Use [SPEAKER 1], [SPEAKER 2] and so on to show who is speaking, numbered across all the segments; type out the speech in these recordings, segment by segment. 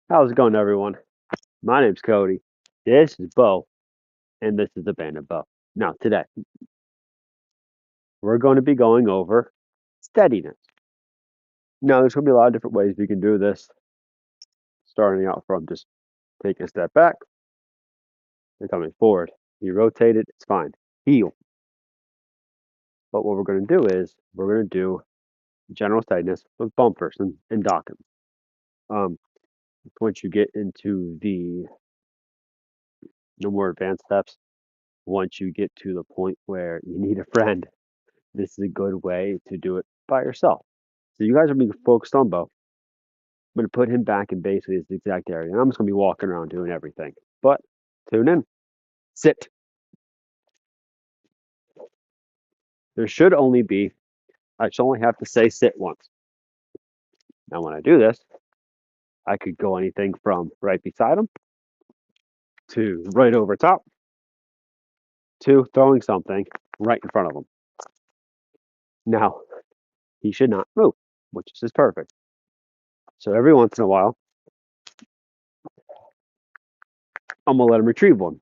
[SPEAKER 1] How's it going, everyone? My name's Cody. This is Bo, and this is the Band of Bo. Now, today, we're going to be going over steadiness. Now, there's going to be a lot of different ways we can do this, starting out from just taking a step back and coming forward. You rotate it, it's fine. Heel. But what we're going to do is we're going to do general steadiness with bumpers and docking. Um, Once you get into the more advanced steps, once you get to the point where you need a friend, this is a good way to do it by yourself. So you guys are being focused on Bo. I'm going to put him back in basically his exact area. And I'm just going to be walking around doing everything. But tune in. Sit. There should only be, I should only have to say sit once. Now, when I do this, I could go anything from right beside him to right over top to throwing something right in front of him. Now, he should not move, which is perfect. So every once in a while, I'm going to let him retrieve one.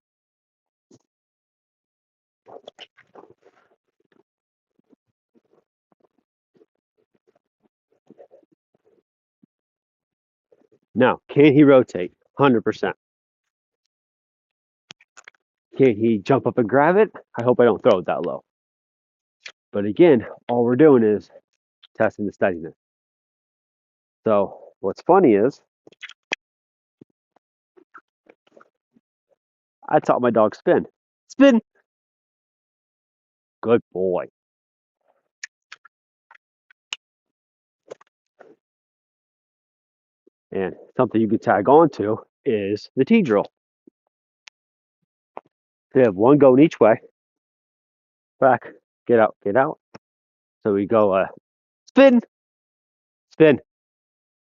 [SPEAKER 1] Now, can he rotate? 100%. Can he jump up and grab it? I hope I don't throw it that low. But again, all we're doing is testing the steadiness. So what's funny is I taught my dog spin. Spin. Good boy. And something you can tag on to is the T drill. We have one going each way. Back, get out, get out. So we go spin, spin,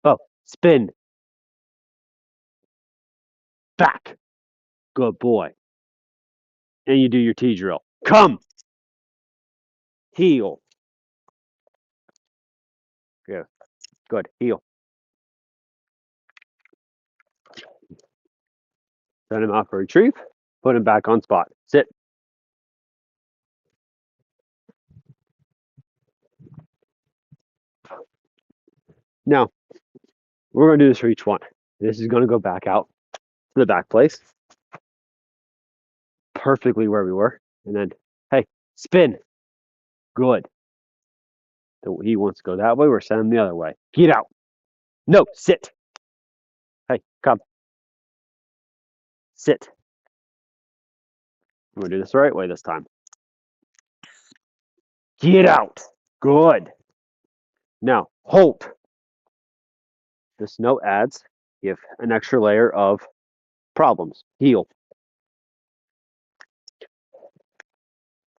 [SPEAKER 1] oh, spin, back. Good boy. And you do your T drill. Come, heel. Good, good, heel. Send him out for retrieve. Put him back on spot. Sit. Now, we're going to do this for each one. This is going to go back out to the back place, perfectly where we were. And then, hey, spin. Good. So he wants to go that way. We're sending him the other way. Get out. No, sit. Hey, come. Sit. I'm going to do this the right way this time. Get out. Good. Now, hold. This note adds, give an extra layer of problems. Heel.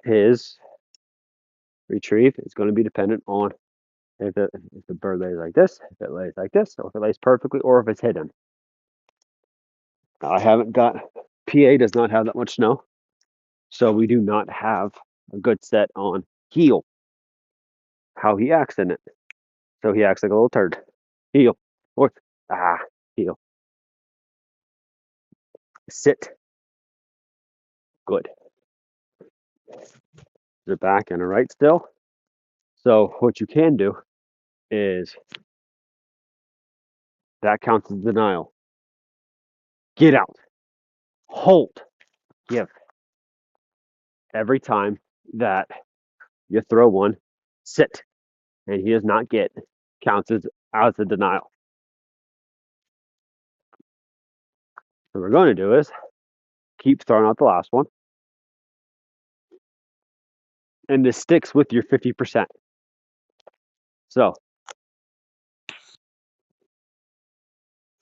[SPEAKER 1] His retrieve is going to be dependent on if the bird lays like this, if it lays like this, or if it lays perfectly, or if it's hidden. Now, I haven't got, PA does not have that much snow, so we do not have a good set on heel, how he acts in it. So he acts like a little turd. Heel. Or, heel. Sit. Good. There's a back and a right still. So what you can do is that counts as denial. Get out. Hold. Give. Every time that you throw one, sit, and he does not get, counts as a denial. What we're going to do is keep throwing out the last one. And this sticks with your 50%. So,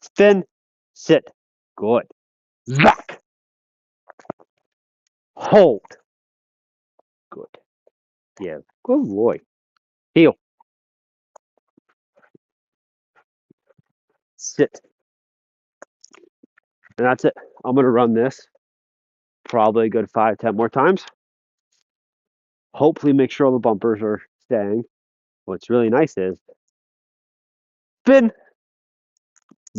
[SPEAKER 1] spin, sit, good. Zack. Hold. Good. Yeah, good boy. Heel. Sit. And that's it. I'm going to run this probably a good 5-10 more times. Hopefully make sure all the bumpers are staying. What's really nice is spin,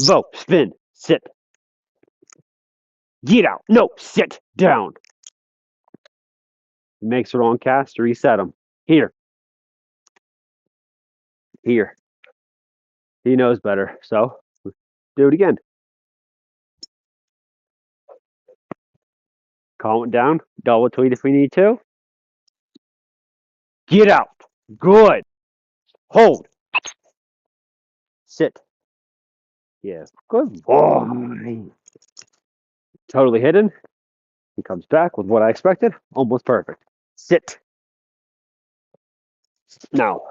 [SPEAKER 1] Vo, spin, sit. Get out. No, sit down. He makes the wrong cast, reset him. Here. Here. He knows better, so do it again. Calm it down. Double tweet if we need to. Get out. Good. Hold. Sit. Yeah. Good boy. Totally hidden. He comes back with what I expected. Almost perfect. Sit. Now,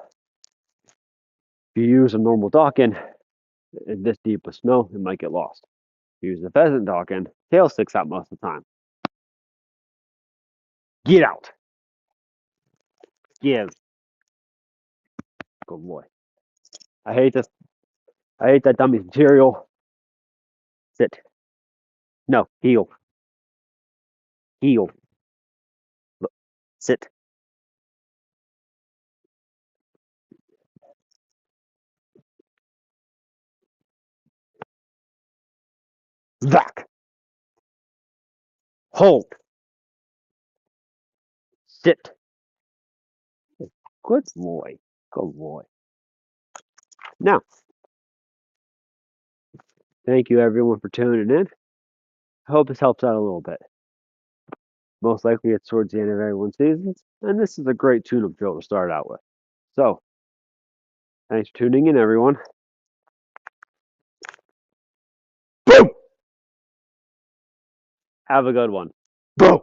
[SPEAKER 1] if you use a normal Dawkin this deep with snow, it might get lost. If you use a pheasant Dawkin, tail sticks out most of the time. Get out. Give. Good boy. I hate this. I hate that dummy material. Sit. No, heel. Heel. Look. Sit. Back. Hold. Sit. Good boy. Good boy. Now, thank you everyone for tuning in. I hope this helps out a little bit. Most likely it's towards the end of everyone's seasons, and this is a great tune-up drill to start out with. So, thanks for tuning in, everyone. Boom! Have a good one. Boom!